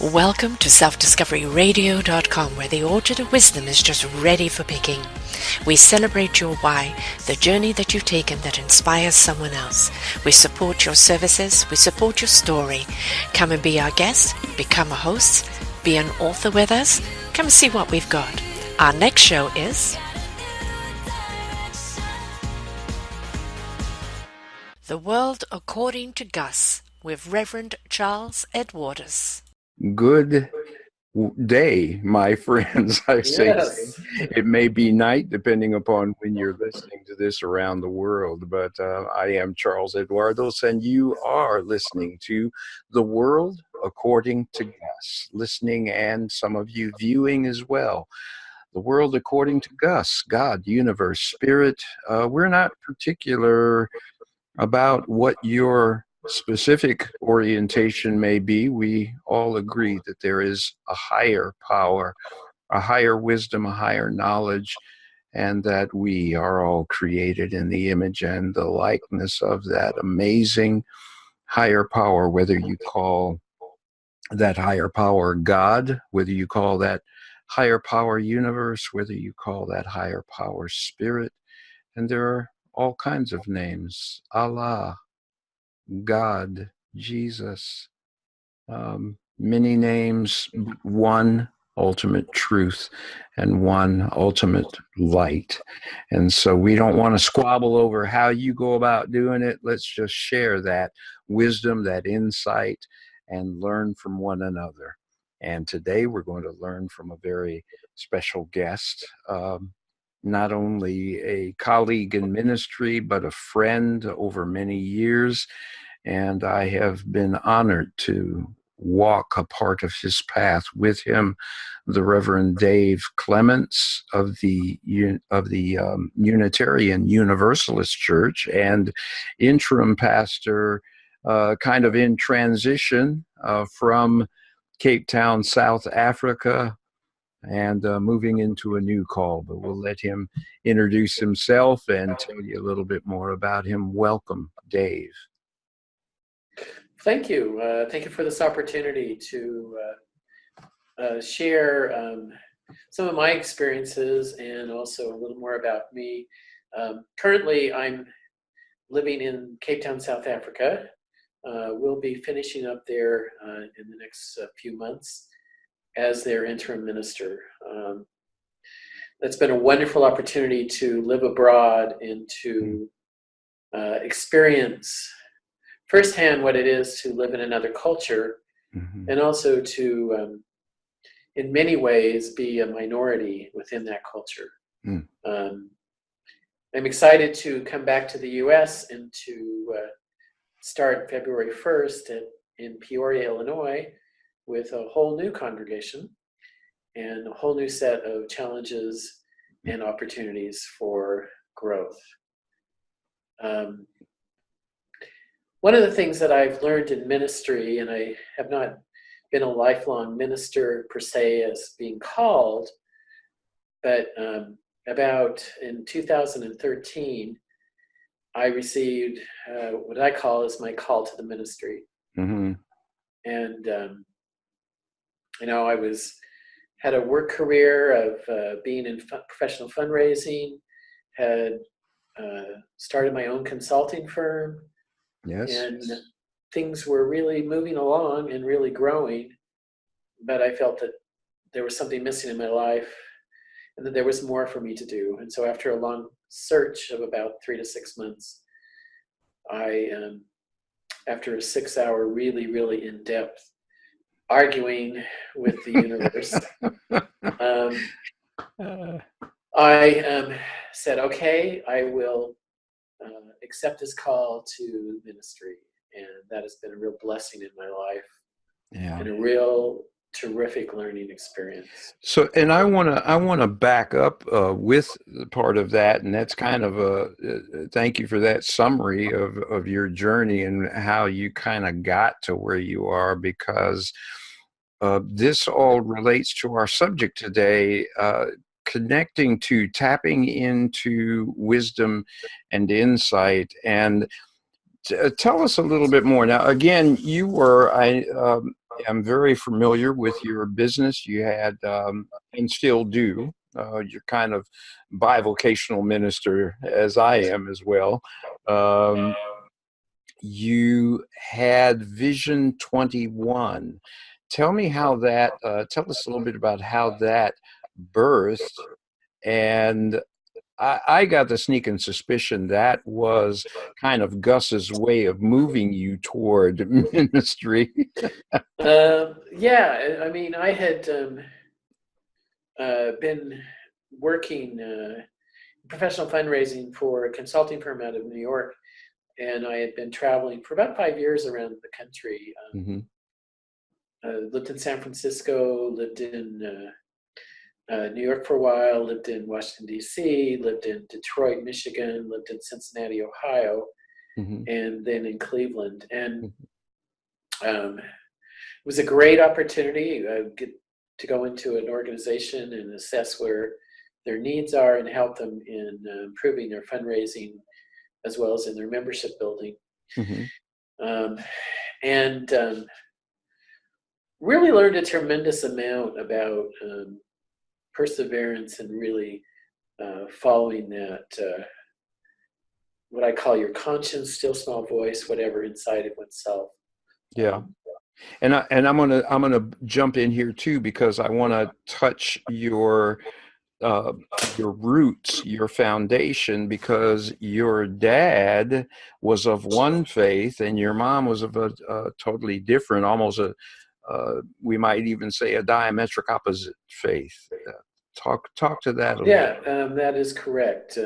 Welcome to selfdiscoveryradio.com, where the orchard of wisdom is just ready for picking. We celebrate your why, the journey that you've taken that inspires someone else. We support your services, we support your story. Come and be our guest, become a host, be an author with us. Come and see what we've got. Our next show is The World According to Gus with Reverend Charles Edwardus. Good day, my friends. I say Yes. it may be night depending upon when you're listening to this around the world, but I am Charles Eduardos, and you are listening to The World According to Gus, listening and some of you viewing as well. The World According to Gus, God, Universe, Spirit. We're not particular about what your specific orientation may be. We all agree that there is a higher power, a higher wisdom, a higher knowledge, and that we are all created in the image and the likeness of that amazing higher power, whether you call that higher power God, whether you call that higher power universe, whether you call that higher power spirit. And there are all kinds of names. Allah, God, Jesus, many names, one ultimate truth and one ultimate light. And so we don't want to squabble over how you go about doing it. Let's just share that wisdom, that insight, and learn from one another. And today we're going to learn from a very special guest, not only a colleague in ministry, but a friend over many years. And I have been honored to walk a part of his path with him, the Reverend Dave Clements of the Unitarian Universalist Church, and interim pastor, kind of in transition from Cape Town, South Africa, and moving into a new call. But we'll let him introduce himself and tell you a little bit more about him. Welcome, Dave. Thank you. Thank you for this opportunity to share some of my experiences and also a little more about me. Currently, I'm living in Cape Town, South Africa. We'll be finishing up there in the next few months as their interim minister. That's been a wonderful opportunity to live abroad and to experience firsthand what it is to live in another culture, and also to, in many ways, be a minority within that culture. I'm excited to come back to the U.S. and to start February 1st in Peoria, Illinois, with a whole new congregation and a whole new set of challenges and opportunities for growth. One of the things that I've learned in ministry, and I have not been a lifelong minister per se as being called, but about in 2013, I received what I call is my call to the ministry. And I had a work career of being in professional fundraising, had started my own consulting firm. Yes. And things were really moving along and really growing, but I felt that there was something missing in my life and that there was more for me to do. And so after a long search of about 3 to 6 months, I, after a 6-hour, really, really in-depth arguing with the universe, I said, okay, I will accept this call to ministry, and that has been a real blessing in my life, and a real terrific learning experience. So, and I want to back up with part of that, and that's kind of thank you for that summary of your journey and how you kind of got to where you are, because this all relates to our subject today. Connecting to tapping into wisdom and insight. And tell us a little bit more. Now, again, you were am very familiar with your business. You had, and still do, you're kind of bivocational minister, as I am as well. You had Vision 21. Tell me how that, tell us a little bit about how that birthed. And I got the sneaking suspicion that was kind of Gus's way of moving you toward ministry. Yeah, I mean, I had been working professional fundraising for a consulting firm out of New York, and I had been traveling for about 5 years around the country. Lived in San Francisco, lived in New York for a while, lived in Washington, D.C., lived in Detroit, Michigan, lived in Cincinnati, Ohio, and then in Cleveland. And it was a great opportunity. I get to go into an organization and assess where their needs are and help them in improving their fundraising as well as in their membership building. And really learned a tremendous amount about perseverance and really following that, what I call your conscience, still small voice, whatever inside of oneself. Yeah. And I'm gonna jump in here too, because I want to touch your roots, your foundation, because your dad was of one faith and your mom was of a totally different, almost we might even say a diametric opposite faith. Talk to that a little. Yeah, that is correct.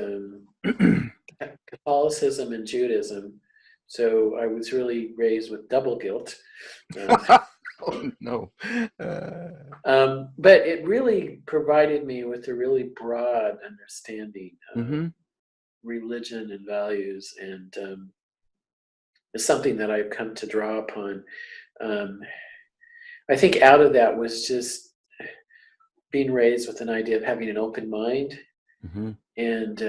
Catholicism and Judaism. So I was really raised with double guilt. Oh, no. But it really provided me with a really broad understanding of religion and values, and it's something that I've come to draw upon. I think out of that was just being raised with an idea of having an open mind, and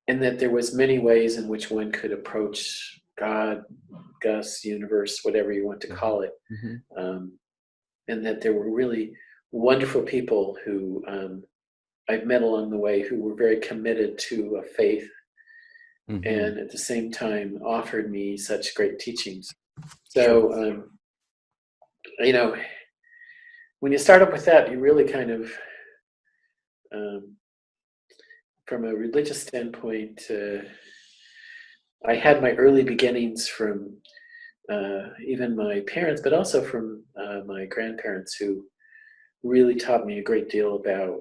that there was many ways in which one could approach God, Gus, universe, whatever you want to call it, and that there were really wonderful people who I've met along the way who were very committed to a faith, and at the same time offered me such great teachings. So, you know, when you start up with that, you really kind of, from a religious standpoint, I had my early beginnings from even my parents, but also from my grandparents, who really taught me a great deal about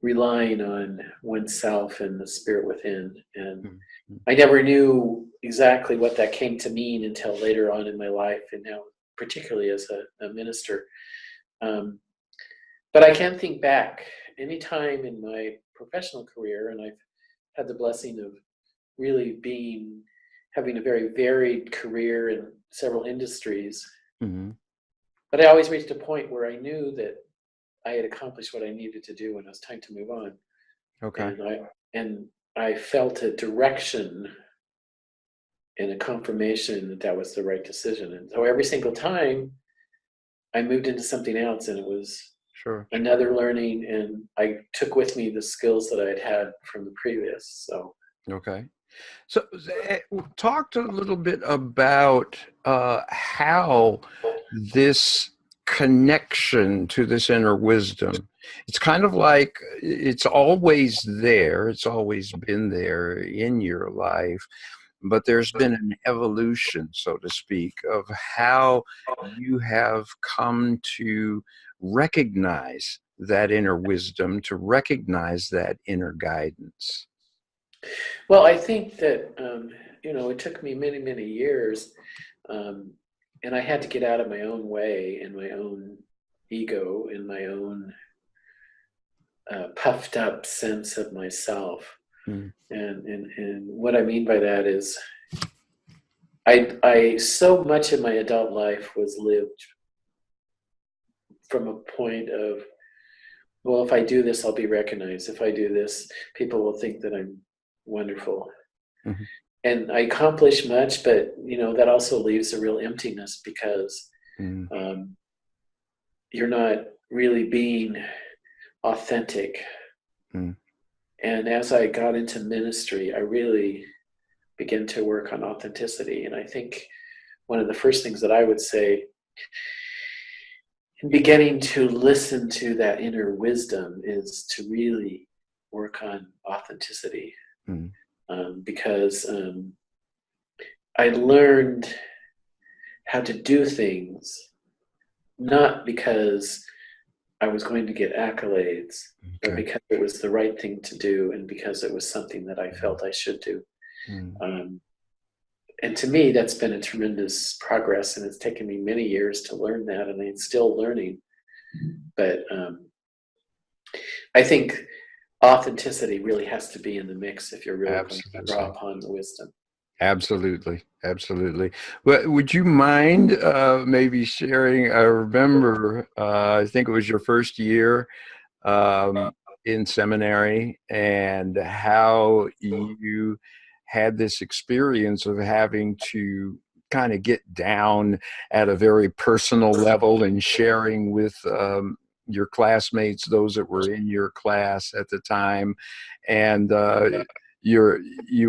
relying on oneself and the spirit within. And I never knew exactly what that came to mean until later on in my life, and now particularly as a minister. But I can think back any time in my professional career, and I've had the blessing of really having a very varied career in several industries. But I always reached a point where I knew that I had accomplished what I needed to do and it was time to move on. Okay. And I felt a direction and a confirmation that that was the right decision. And so every single time I moved into something else, and it was another learning, and I took with me the skills that I had had from the previous. So okay. So talk a little bit about how this connection to this inner wisdom, it's kind of like it's always there, it's always been there in your life, but there's been an evolution, so to speak, of how you have come to recognize that inner wisdom, to recognize that inner guidance. Well, I think that, it took me many, many years, and I had to get out of my own way and my own ego and my own puffed up sense of myself. And what I mean by that is I so much of my adult life was lived from a point of, well, if I do this, I'll be recognized. If I do this, people will think that I'm wonderful. and I accomplish much, but that also leaves a real emptiness because you're not really being authentic. And as I got into ministry, I really began to work on authenticity. And I think one of the first things that I would say in beginning to listen to that inner wisdom is to really work on authenticity. Because I learned how to do things, not because I was going to get accolades, but because it was the right thing to do and because it was something that I felt I should do. And to me, that's been a tremendous progress, and it's taken me many years to learn that, and I'm still learning. But I think authenticity really has to be in the mix if you're really going to draw upon the wisdom. Absolutely. But would you mind maybe sharing? I remember, I think it was your first year in seminary, and how you had this experience of having to kind of get down at a very personal level and sharing with your classmates, those that were in your class at the time, and you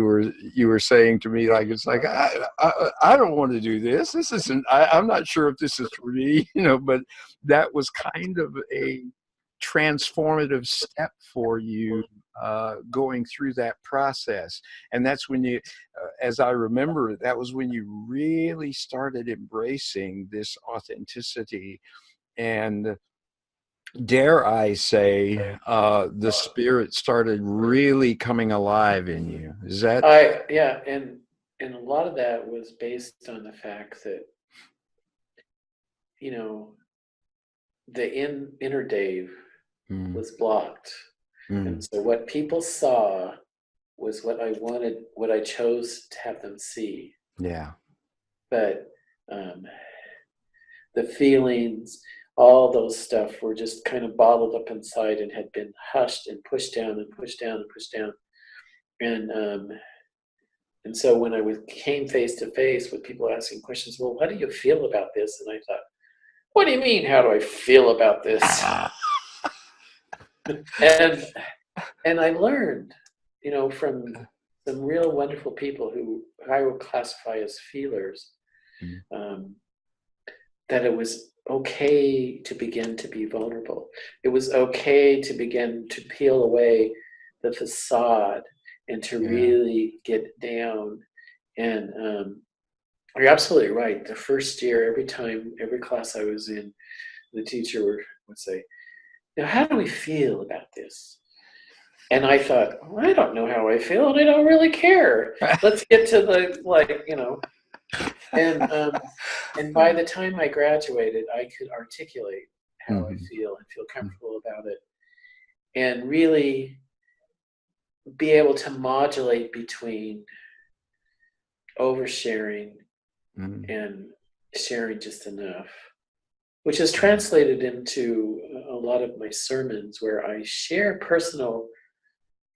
were saying to me, like, it's like, I don't want to do this. This isn't. I'm not sure if this is for me, But that was kind of a transformative step for you, going through that process. And that's when you, as I remember, that was when you really started embracing this authenticity, and dare I say, the Spirit started really coming alive in you. Is that? Yeah, and a lot of that was based on the fact that, the inner Dave was blocked. And so what people saw was what I wanted, what I chose to have them see. Yeah. But the feelings, all those stuff were just kind of bottled up inside and had been hushed and pushed down and pushed down and pushed down. And so when I came face to face with people asking questions, well, what do you feel about this? And I thought, what do you mean, how do I feel about this? And I learned, from some real wonderful people who I would classify as feelers, that it was okay to begin to be vulnerable. It was okay to begin to peel away the facade and to really get down. And you're absolutely right. The first year, every class I was in, the teacher would say, now, how do we feel about this? And I thought, well, I don't know how I feel, and I don't really care. Let's get to the, And by the time I graduated, I could articulate how I feel and feel comfortable about it, and really be able to modulate between oversharing and sharing just enough, which is translated into a lot of my sermons, where I share personal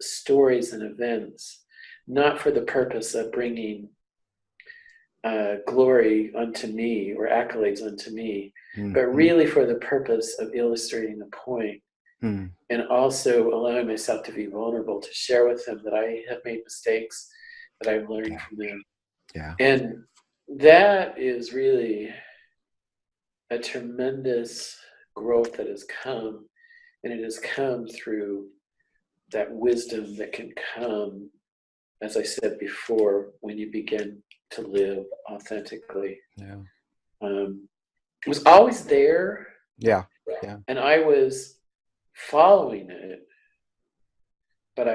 stories and events, not for the purpose of bringing glory unto me or accolades unto me, but really for the purpose of illustrating a point, and also allowing myself to be vulnerable, to share with them that I have made mistakes, that I've learned from them. Yeah. And that is really a tremendous growth that has come, and it has come through that wisdom that can come, as I said before, when you begin to live authentically. Yeah. It was always there. Yeah. And I was following it. But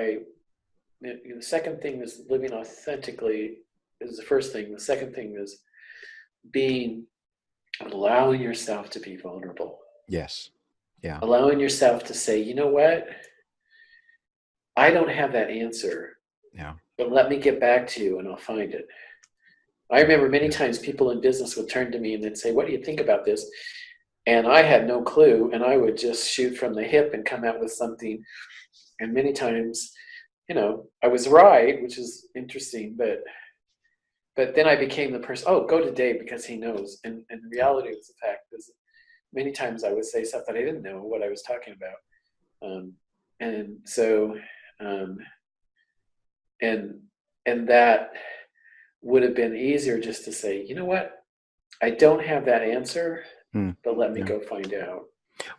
the second thing is living authentically is the first thing. The second thing is allowing yourself to be vulnerable. Yes. Yeah. Allowing yourself to say, you know what? I don't have that answer. Yeah. But let me get back to you and I'll find it. I remember many times people in business would turn to me and they'd say, what do you think about this? And I had no clue, and I would just shoot from the hip and come out with something. And many times, I was right, which is interesting, but but then I became the person, oh, go to Dave because he knows. And the reality was the fact is many times I would say stuff that I didn't know what I was talking about. And so, and that would have been easier just to say, you know what, I don't have that answer, but let me go find out.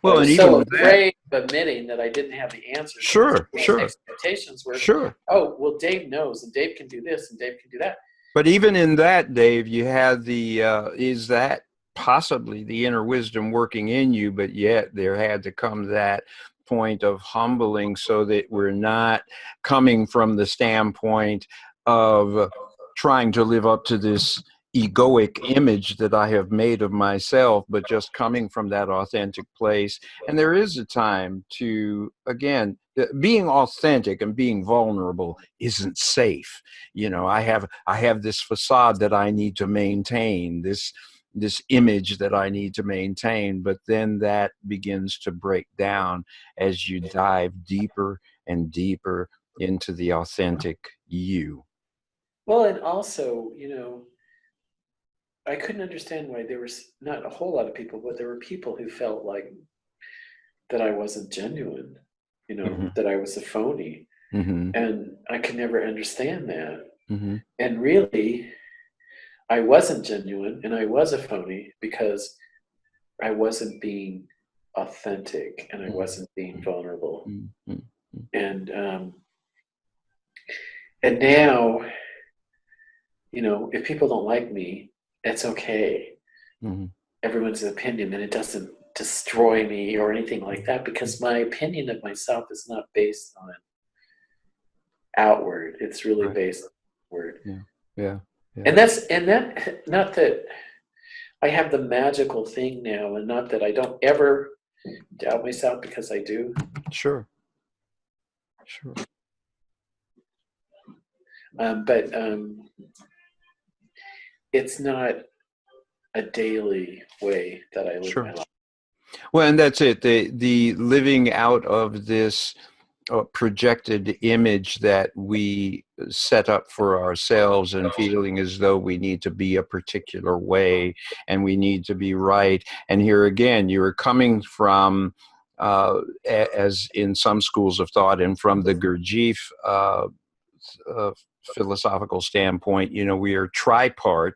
Well, I was and so even afraid of admitting that I didn't have the answer. Sure. Expectations were, oh, well, Dave knows, and Dave can do this, and Dave can do that. But even in that, Dave, you had the, is that possibly the inner wisdom working in you, but yet there had to come that point of humbling so that we're not coming from the standpoint of trying to live up to this egoic image that I have made of myself, but just coming from that authentic place. And there is a time to, again, being authentic and being vulnerable isn't safe. You know, I have this facade that I need to maintain, this image that I need to maintain, but then that begins to break down as you dive deeper and deeper into the authentic you. Well, and also, you know, I couldn't understand why there was not a whole lot of people, but there were people who felt like that I wasn't genuine, you know, that I was a phony. And I could never understand that. And really, I wasn't genuine and I was a phony because I wasn't being authentic and I wasn't being vulnerable. And now, you know, if people don't like me, it's okay. Everyone's opinion, and it doesn't destroy me or anything like that, because my opinion of myself is not based on outward. It's really based on inward. Yeah. And that not that I have the magical thing now, and not that I don't ever doubt myself, because I do. Sure. But it's not a daily way that I live my life. Well, and that's it. The living out of this projected image that we set up for ourselves and feeling as though we need to be a particular way and we need to be right. And here again, you're coming from, as in some schools of thought, and from the Gurdjieff philosophical standpoint, you know, we are tripart,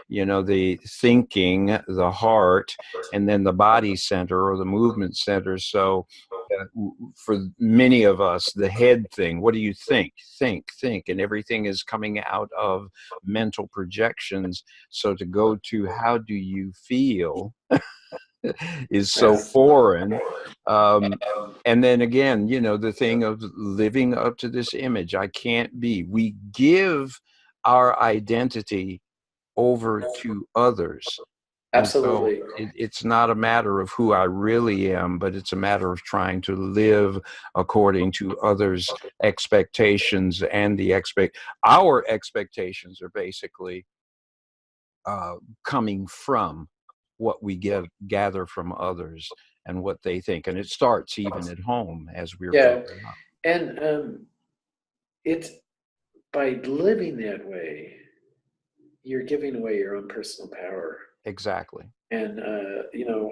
you know, the thinking, the heart, and then the body center or the movement center. So for many of us, the head thing, what do you think, and everything is coming out of mental projections. So to go to how do you feel is so foreign. And then again, you know, the thing of living up to this image, I can't be. We give our identity over to others. Absolutely. So it's not a matter of who I really am, but it's a matter of trying to live according to others' expectations, and our expectations are basically coming from what we gather from others and what they think. And it starts even at home as we're growing up. And it's by living that way, you're giving away your own personal power. Exactly. And you know,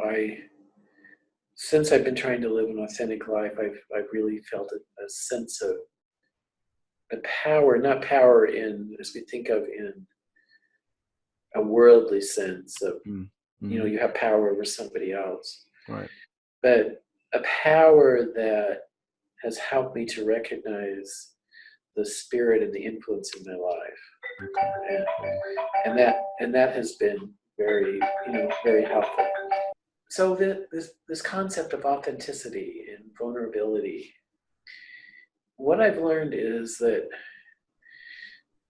since I've been trying to live an authentic life, I've really felt a sense of a power, not power in, as we think of in a worldly sense of, you know, you have power over somebody else. Right. But a power that has helped me to recognize the spirit and the influence in my life. And that has been very, you know, very helpful. So this concept of authenticity and vulnerability, what I've learned is that,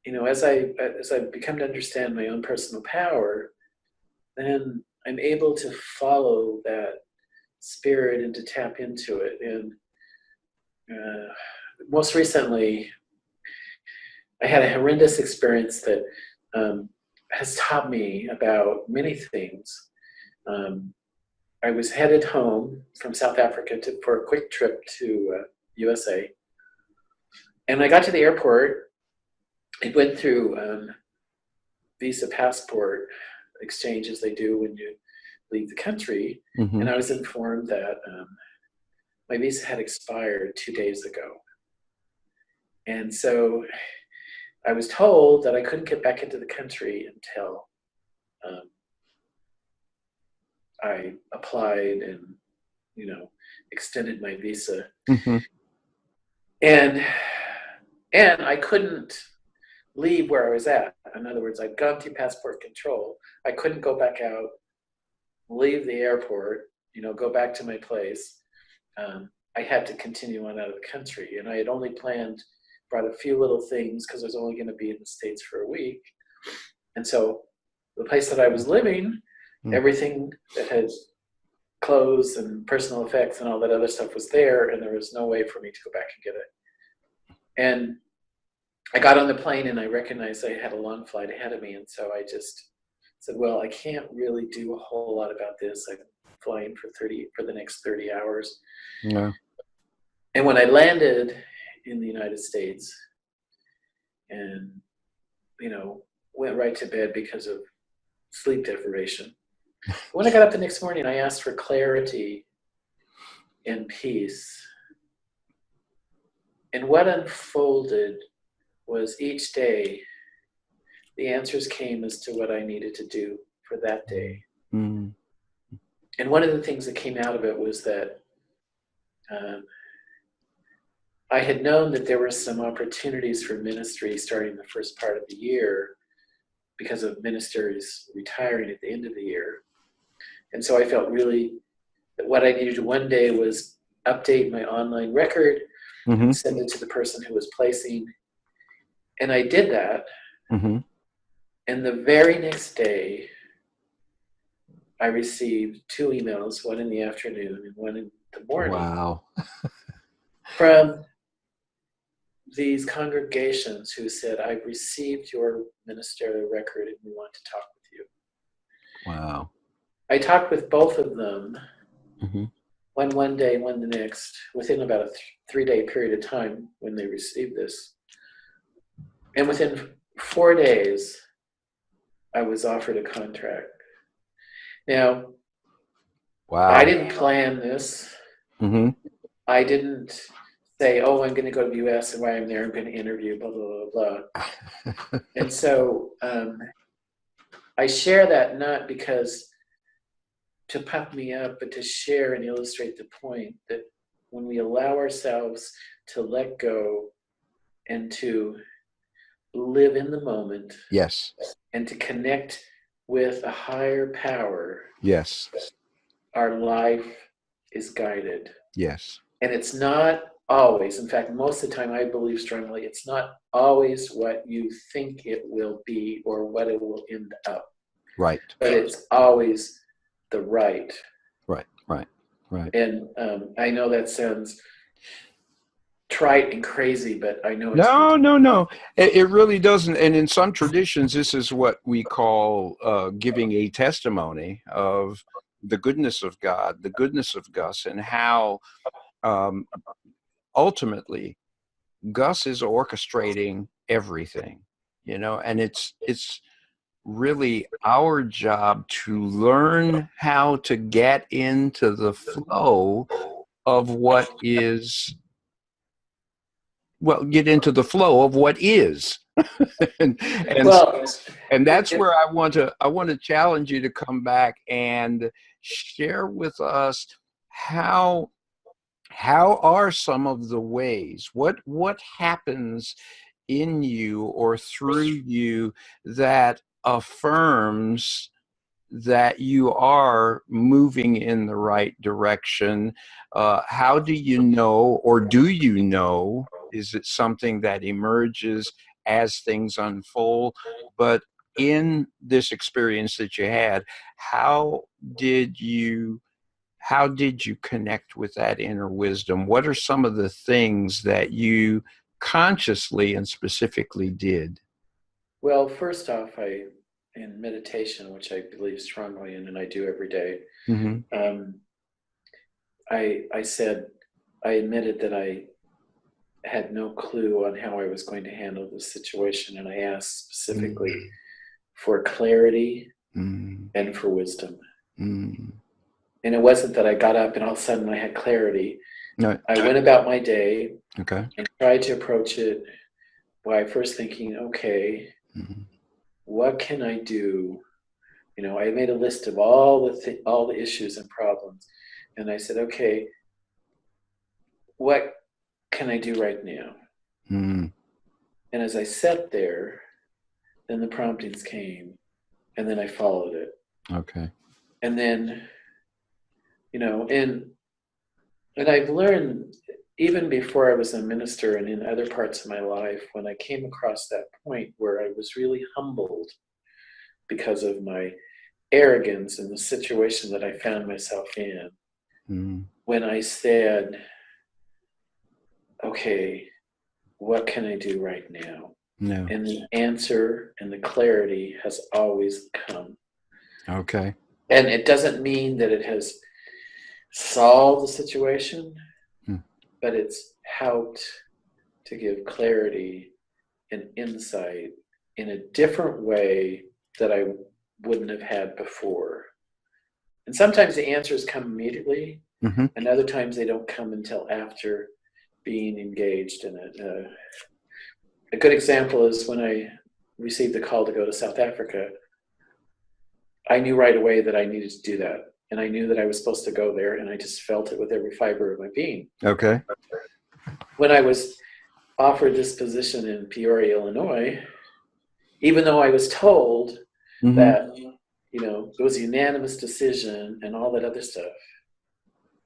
you know, as I've become to understand my own personal power, then I'm able to follow that spirit and to tap into it. And most recently, I had a horrendous experience that has taught me about many things. I was headed home from South Africa for a quick trip to USA. And I got to the airport. It went through visa passport exchanges they do when you leave the country. And I was informed that my visa had expired 2 days ago. And so I was told that I couldn't get back into the country until I applied and, extended my visa. And I couldn't leave where I was at. In other words, I'd gone through passport control. I couldn't go back out, leave the airport, go back to my place. I had to continue on out of the country. And I had only brought a few little things because I was only going to be in the States for a week. And so the place that I was living, everything that had clothes and personal effects and all that other stuff was there, and there was no way for me to go back and get it. And I got on the plane and I recognized I had a long flight ahead of me. And so I just said, well, I can't really do a whole lot about this. I'm flying for the next 30 hours. Yeah. And when I landed in the United States and, went right to bed because of sleep deprivation. When I got up the next morning, I asked for clarity and peace. And what unfolded was each day, the answers came as to what I needed to do for that day. And one of the things that came out of it was that I had known that there were some opportunities for ministry starting the first part of the year because of ministers retiring at the end of the year. And so I felt really that what I needed to one day was update my online record and send it to the person who was placing. And I did that. And the very next day, I received 2 emails, one in the afternoon and one in the morning. Wow. From these congregations who said, I've received your ministerial record and we want to talk with you. Wow. I talked with both of them, one day, one the next, within about a 3-day period of time when they received this. And within 4 days, I was offered a contract. Now, wow. I didn't plan this. I didn't say, oh, I'm going to go to the U.S. and while I'm there, I'm going to interview, blah, blah, blah, blah. And so I share that not because to puff me up, but to share and illustrate the point that when we allow ourselves to let go and to live in the moment, yes, and to connect with a higher power, yes, our life is guided. yes. And it's not always, in fact, most of the time I believe strongly, it's not always what you think it will be or what it will end up. Right. But it's always the right. Right. And I know that sounds trite and crazy, but I know it's No. It really doesn't. And in some traditions, this is what we call giving a testimony of the goodness of God, the goodness of Gus, and how ultimately Gus is orchestrating everything, and it's really our job to learn how to get into the flow of what is. Well, get into the flow of what is, and that's where I want to challenge you to come back and share with us how are some of the ways, what happens in you or through you that affirms that you are moving in the right direction. How do you know, or do you know? Is it something that emerges as things unfold? But in this experience that you had, how did you connect with that inner wisdom? What are some of the things that you consciously and specifically did? Well, first off, in meditation, which I believe strongly in and I do every day, I admitted that I had no clue on how I was going to handle this situation, and I asked specifically for clarity and for wisdom. And it wasn't that I got up and all of a sudden I had clarity. No. I went about my day and tried to approach it by first thinking, okay, what can I do? You know, I made a list of all the issues and problems, and I said, okay, what can I do right now? And as I sat there, then the promptings came, and then I followed it. Okay. And then, you know, and I've learned even before I was a minister and in other parts of my life, when I came across that point where I was really humbled because of my arrogance and the situation that I found myself in, when I said, okay, what can I do right now? No. And the answer and the clarity has always come. Okay. And it doesn't mean that it has solved the situation, but it's helped to give clarity and insight in a different way that I wouldn't have had before. And sometimes the answers come immediately, and other times they don't come until after being engaged in it. A good example is when I received the call to go to South Africa. I knew right away that I needed to do that. And I knew that I was supposed to go there, and I just felt it with every fiber of my being. Okay. When I was offered this position in Peoria, Illinois, even though I was told that, you know, it was a unanimous decision and all that other stuff,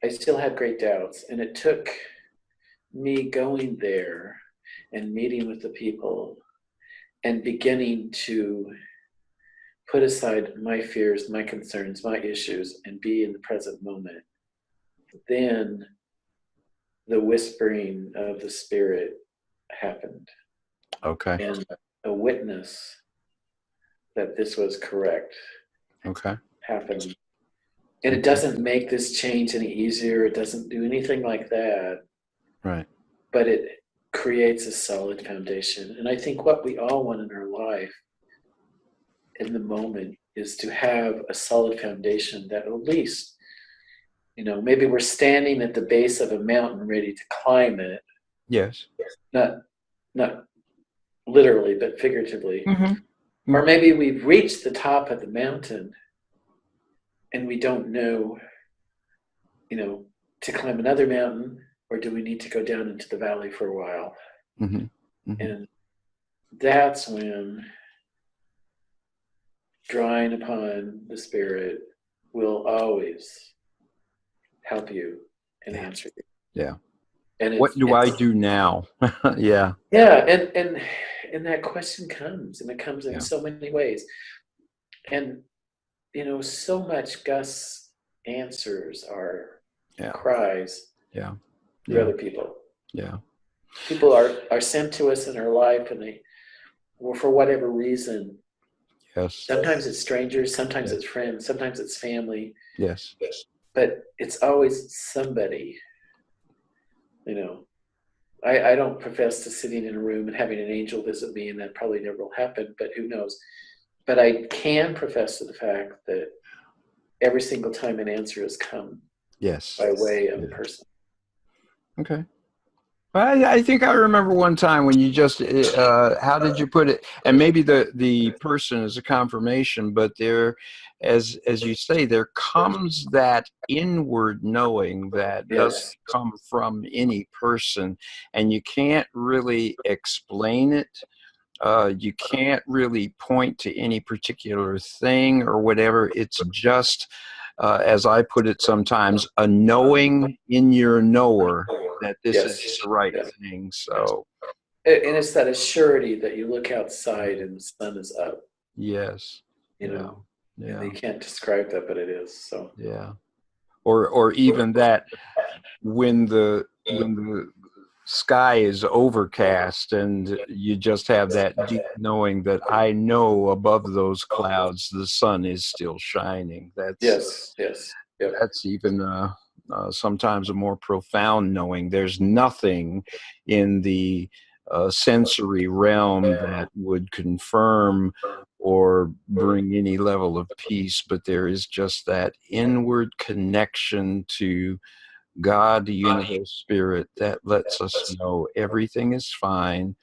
I still had great doubts. And it took me going there and meeting with the people and beginning to put aside my fears, my concerns, my issues, and be in the present moment. Then the whispering of the Spirit happened. Okay. And a witness that this was correct happened. And it doesn't make this change any easier. It doesn't do anything like that. Right. But it creates a solid foundation. And I think what we all want in our life in the moment is to have a solid foundation that at least, you know, maybe we're standing at the base of a mountain ready to climb it. Yes. Not literally, but figuratively. Or maybe we've reached the top of the mountain and we don't know, you know, to climb another mountain, or do we need to go down into the valley for a while? And that's when drawing upon the Spirit will always help you and answer you. Yeah. And what do I do now? Yeah. Yeah, and that question comes, and it comes in so many ways. And, you know, so much Gus answers are cries to other people. Yeah. People are sent to us in our life, and they, well, for whatever reason, sometimes it's strangers, sometimes it's friends, sometimes it's family. Yes. But it's always somebody. You know, I don't profess to sitting in a room and having an angel visit me, and that probably never will happen, but who knows. But I can profess to the fact that every single time an answer has come by way of a person. Okay. I think I remember one time when you just, how did you put it? And maybe the person is a confirmation, but there, as you say, there comes that inward knowing that doesn't come from any person, and you can't really explain it. You can't really point to any particular thing or whatever. It's just, as I put it sometimes, a knowing in your knower that this is the right thing. So, and it's that assurity that you look outside and the sun is up. Yes. You know, and you can't describe that, but it is. So yeah. Or even that when the sky is overcast and you just have that deep knowing that I know above those clouds the sun is still shining. That's that's even sometimes a more profound knowing. There's nothing in the sensory realm that would confirm or bring any level of peace, but there is just that inward connection to God, the universe spirit, that lets us know everything is fine.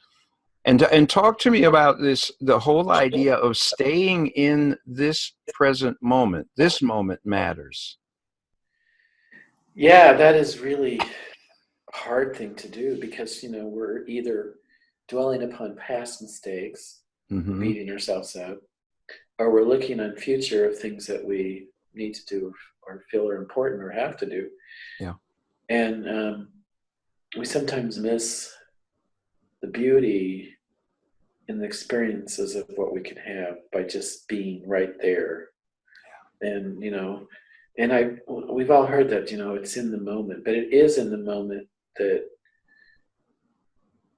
And talk to me about this, the whole idea of staying in this present moment. This moment matters. Yeah, that is really a hard thing to do because, we're either dwelling upon past mistakes, beating ourselves up, or we're looking on future of things that we need to do or feel are important or have to do. Yeah. And we sometimes miss the beauty and the experiences of what we can have by just being right there. Yeah. And, we've all heard that, it's in the moment, but it is in the moment that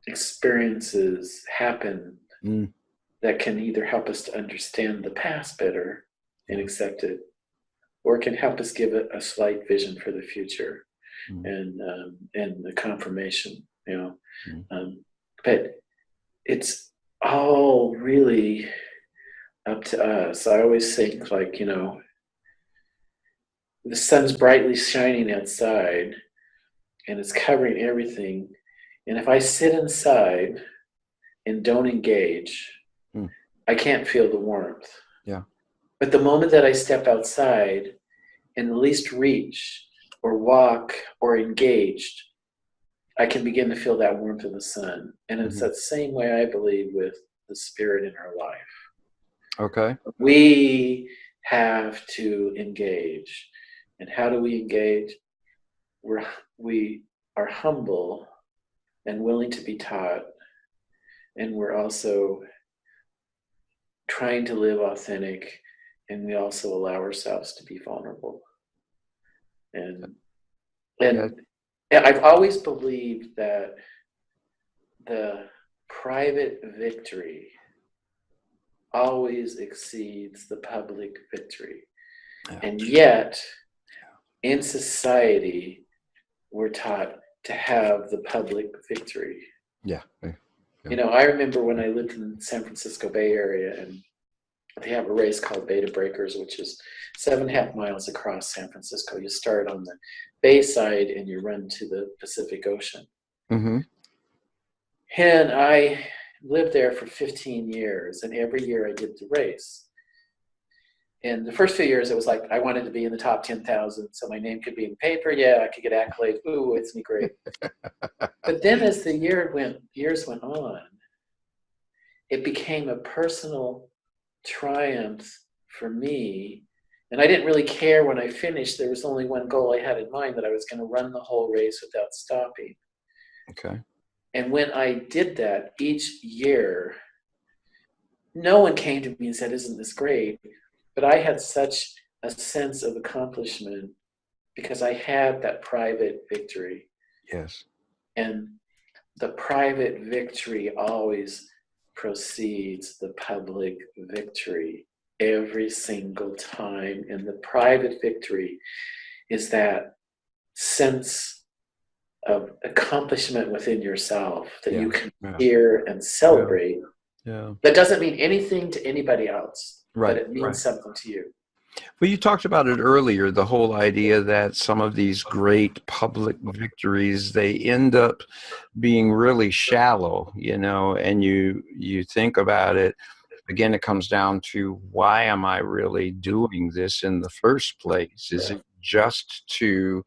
experiences happen that can either help us to understand the past better and accept it, or it can help us give it a slight vision for the future and the confirmation, but it's all really up to us. I always think the sun's brightly shining outside and it's covering everything. And if I sit inside and don't engage, I can't feel the warmth. Yeah. But the moment that I step outside and at least reach or walk or engaged, I can begin to feel that warmth of the sun. And it's that same way, I believe, with the spirit in our life. Okay. We have to engage. And how do we engage? We are humble and willing to be taught. And we're also trying to live authentic. And we also allow ourselves to be vulnerable. And I've always believed that the private victory always exceeds the public victory. Yeah. And yet, in society, we're taught to have the public victory. Yeah. I remember when I lived in the San Francisco Bay Area, and they have a race called Bay to Breakers, which is 7.5 miles across San Francisco. You start on the bay side and you run to the Pacific Ocean. And I lived there for 15 years, and every year I did the race. And the first few years, it was like I wanted to be in the top 10,000, so my name could be in the paper. Yeah, I could get accolades. Ooh, it's me great. But then as the years went on, it became a personal triumph for me. And I didn't really care when I finished. There was only one goal I had in mind, that I was going to run the whole race without stopping. Okay. And when I did that each year, no one came to me and said, "Isn't this great?" But I had such a sense of accomplishment because I had that private victory. Yes. And the private victory always precedes the public victory every single time. And the private victory is that sense of accomplishment within yourself that you can hear and celebrate. Yeah. That doesn't mean anything to anybody else. Right. But it means something to you. Well, you talked about it earlier, the whole idea that some of these great public victories, they end up being really shallow, and you think about it. Again, it comes down to, why am I really doing this in the first place? Is it just to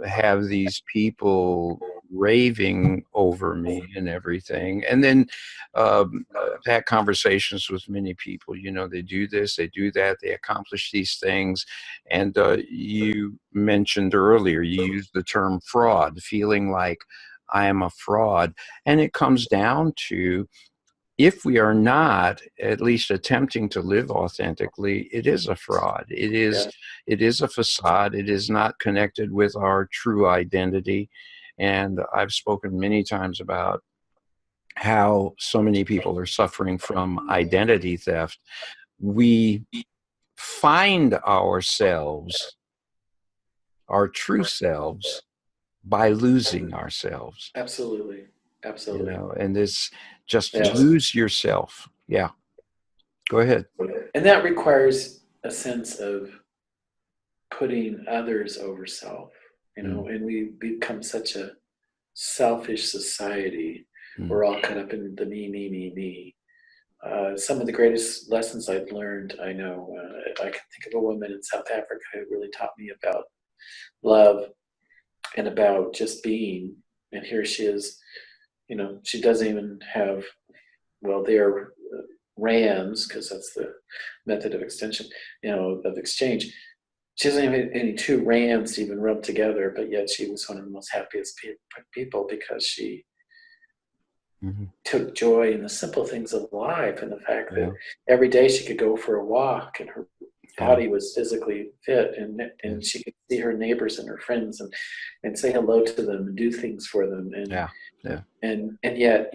have these people raving over me and everything? And then I've had conversations with many people, they do this, they do that, they accomplish these things. And you mentioned earlier, you used the term fraud, feeling like I am a fraud. And it comes down to, if we are not at least attempting to live authentically, it is a fraud. It is a facade. It is not connected with our true identity. And I've spoken many times about how so many people are suffering from identity theft. We find ourselves, our true selves, by losing ourselves. Absolutely. Absolutely. And this just Yes. lose yourself. Yeah. Go ahead. And that requires a sense of putting others over self, and we become such a selfish society. We're all caught up in the me. Some of the greatest lessons I've learned, I know, I can think of a woman in South Africa who really taught me about love and about just being. And here she is, she doesn't even have, well, they're rands, because that's the method of extension, of exchange. She doesn't have any two rands to even rub together, but yet she was one of the most happiest people because she took joy in the simple things of life, and the fact that every day she could go for a walk and her body was physically fit, and she could see her neighbors and her friends and say hello to them and do things for them. And yet,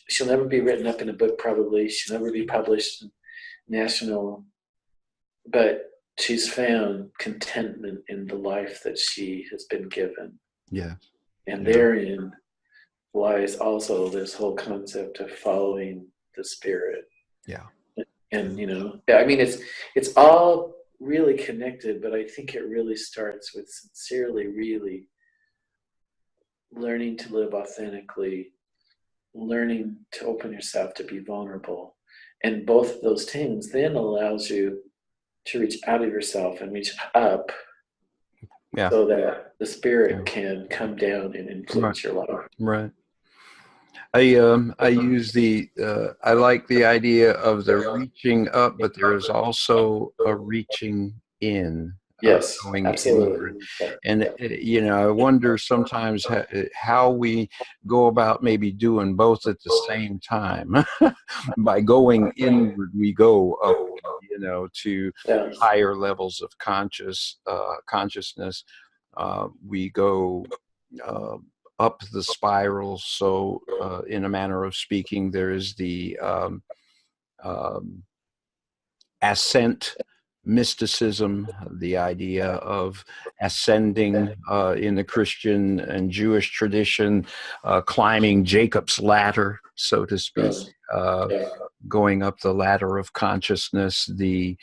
she'll never be written up in a book, probably. She'll never be published in national, but she's found contentment in the life that she has been given. And therein lies also this whole concept of following the Spirit. And I mean, it's all really connected, but I think it really starts with sincerely really learning to live authentically, learning to open yourself to be vulnerable. And both of those things then allows you to reach out of yourself and reach up, so that the Spirit can come down and influence your life. Right. I use I like the idea of the reaching up, but there is also a reaching in. Yes, going absolutely. Inward. And I wonder sometimes how we go about maybe doing both at the same time. By going inward, we go up, to higher levels of consciousness. We go up the spiral. So, in a manner of speaking, there is the ascent mysticism, the idea of ascending in the Christian and Jewish tradition, climbing Jacob's ladder, so to speak, going up the ladder of consciousness, the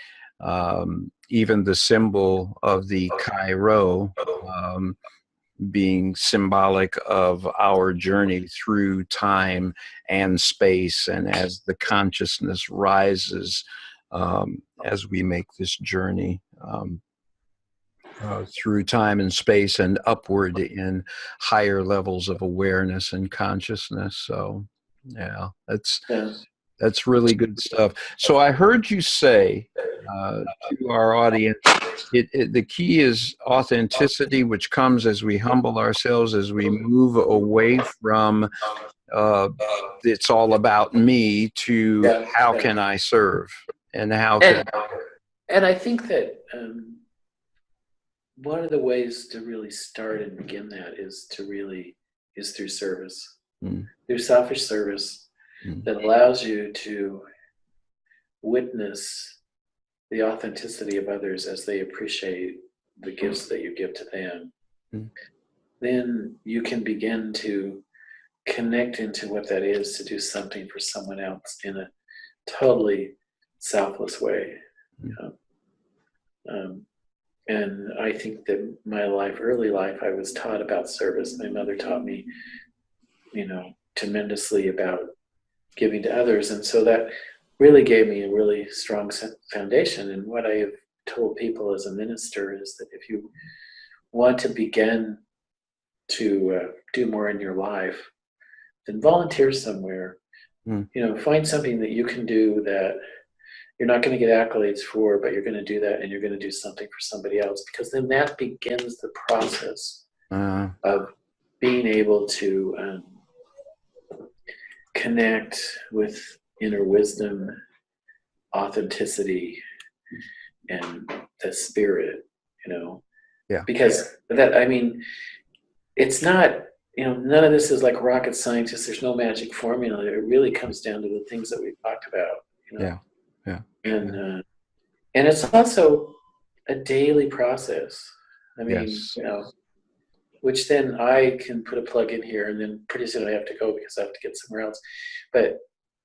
even the symbol of the Chi-Rho, being symbolic of our journey through time and space, and as the consciousness rises, as we make this journey through time and space and upward in higher levels of awareness and consciousness. So, that's really good stuff. So I heard you say to our audience, the key is authenticity, which comes as we humble ourselves, as we move away from it's all about me to how can I serve, and how can and I think that one of the ways to really start and begin that is through service, through selfish service that allows you to witness the authenticity of others as they appreciate the gifts that you give to them. Then you can begin to connect into what that is to do something for someone else in a totally selfless way. And I think that my early life, I was taught about service. My mother taught me, tremendously about giving to others. And so that really gave me a really strong foundation. And what I have told people as a minister is that if you want to begin to do more in your life, then volunteer somewhere. Find something that you can do that you're not going to get accolades for, but you're going to do that, and you're going to do something for somebody else, because then that begins the process of being able to connect with inner wisdom, authenticity, and the Spirit, because it's not, none of this is like rocket science. There's no magic formula. It really comes down to the things that we've talked about, and it's also a daily process. which then I can put a plug in here, and then pretty soon I have to go because I have to get somewhere else. But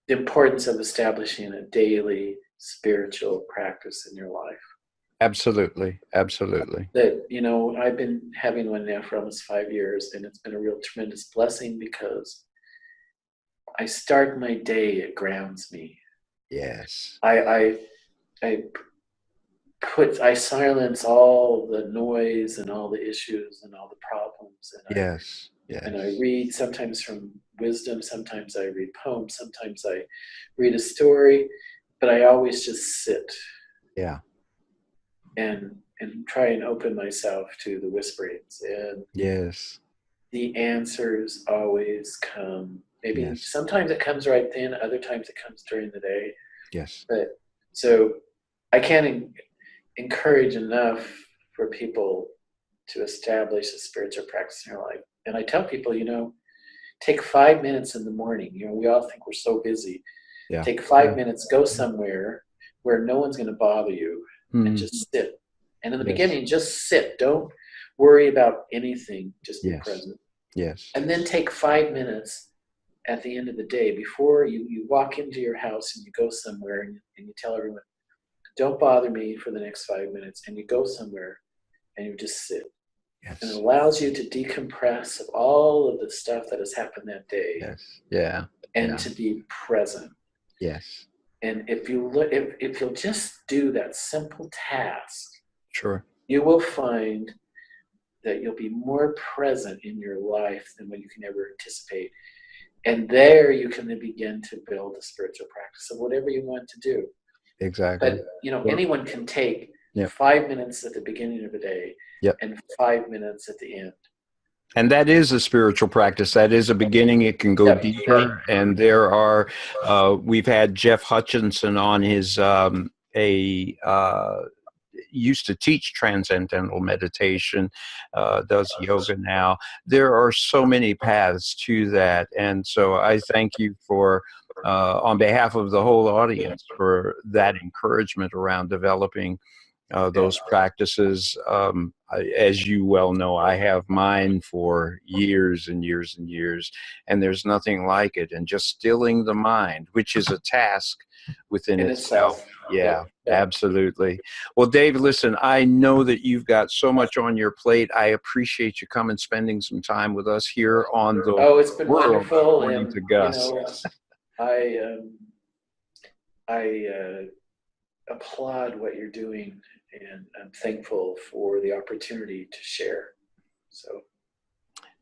the importance of establishing a daily spiritual practice in your life. Absolutely. That, I've been having one now for almost 5 years, and it's been a real tremendous blessing because I start my day, it grounds me. Yes. I silence all the noise and all the issues and all the problems. And Yes. And I read sometimes from wisdom, sometimes I read poems, sometimes I read a story, but I always just sit. Yeah. And try and open myself to the whisperings. And yes. The answers always come. Maybe sometimes it comes right then, other times it comes during the day. Yes. But so I can't encourage enough for people to establish a spiritual practice in their life. And I tell people, take 5 minutes in the morning. We all think we're so busy. Yeah. Take 5 minutes, go somewhere where no one's going to bother you, and just sit. And in the beginning, just sit. Don't worry about anything. Just be present. Yes. And then take 5 minutes at the end of the day before you walk into your house and you go somewhere and you tell everyone, don't bother me for the next 5 minutes. And you go somewhere and you just sit. Yes. And it allows you to decompress of all of the stuff that has happened that day. Yes. Yeah. And to be present. Yes. And if you'll just do that simple task, sure, you will find that you'll be more present in your life than what you can ever anticipate. And there you can then begin to build a spiritual practice of whatever you want to do. Exactly. But, anyone can take 5 minutes at the beginning of a day and 5 minutes at the end. And that is a spiritual practice. That is a beginning. It can go deeper. And there are, we've had Jeff Hutchinson on his, used to teach transcendental meditation, does yoga now. There are so many paths to that. And so I thank you for, on behalf of the whole audience, for that encouragement around developing those practices. As you well know, I have mine for years and years and years, and there's nothing like it. And just stilling the mind, which is a task within itself. Yeah, absolutely. Well, Dave, listen, I know that you've got so much on your plate. I appreciate you coming, spending some time with us here on the it's been wonderful. And, to Gus. I applaud what you're doing, and I'm thankful for the opportunity to share. So,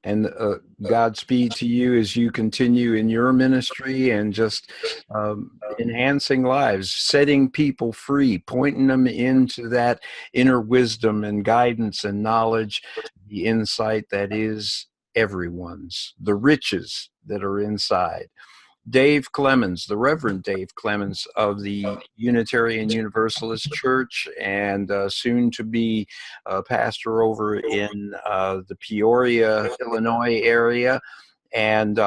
and Godspeed to you as you continue in your ministry and just enhancing lives, setting people free, pointing them into that inner wisdom and guidance and knowledge, the insight that is everyone's, the riches that are inside. Dave Clements, the Reverend Dave Clements of the Unitarian Universalist Church, and soon to be pastor over in the Peoria, Illinois area. And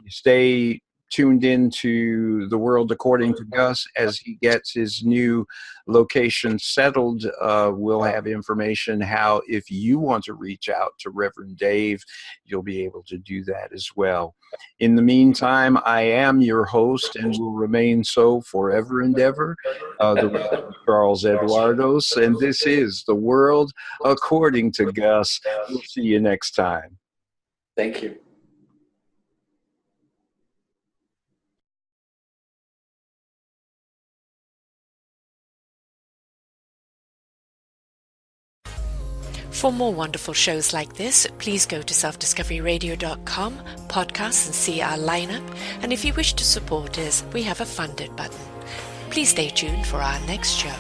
stay tuned into The World According to Gus as he gets his new location settled. We'll have information how, if you want to reach out to Reverend Dave, you'll be able to do that as well. In the meantime, I am your host and will remain so forever and ever, the Reverend Charles Eduardos, and this is The World According to Gus. We'll see you next time. Thank you. For more wonderful shows like this, please go to selfdiscoveryradio.com, podcasts, and see our lineup. And if you wish to support us, we have a funded button. Please stay tuned for our next show.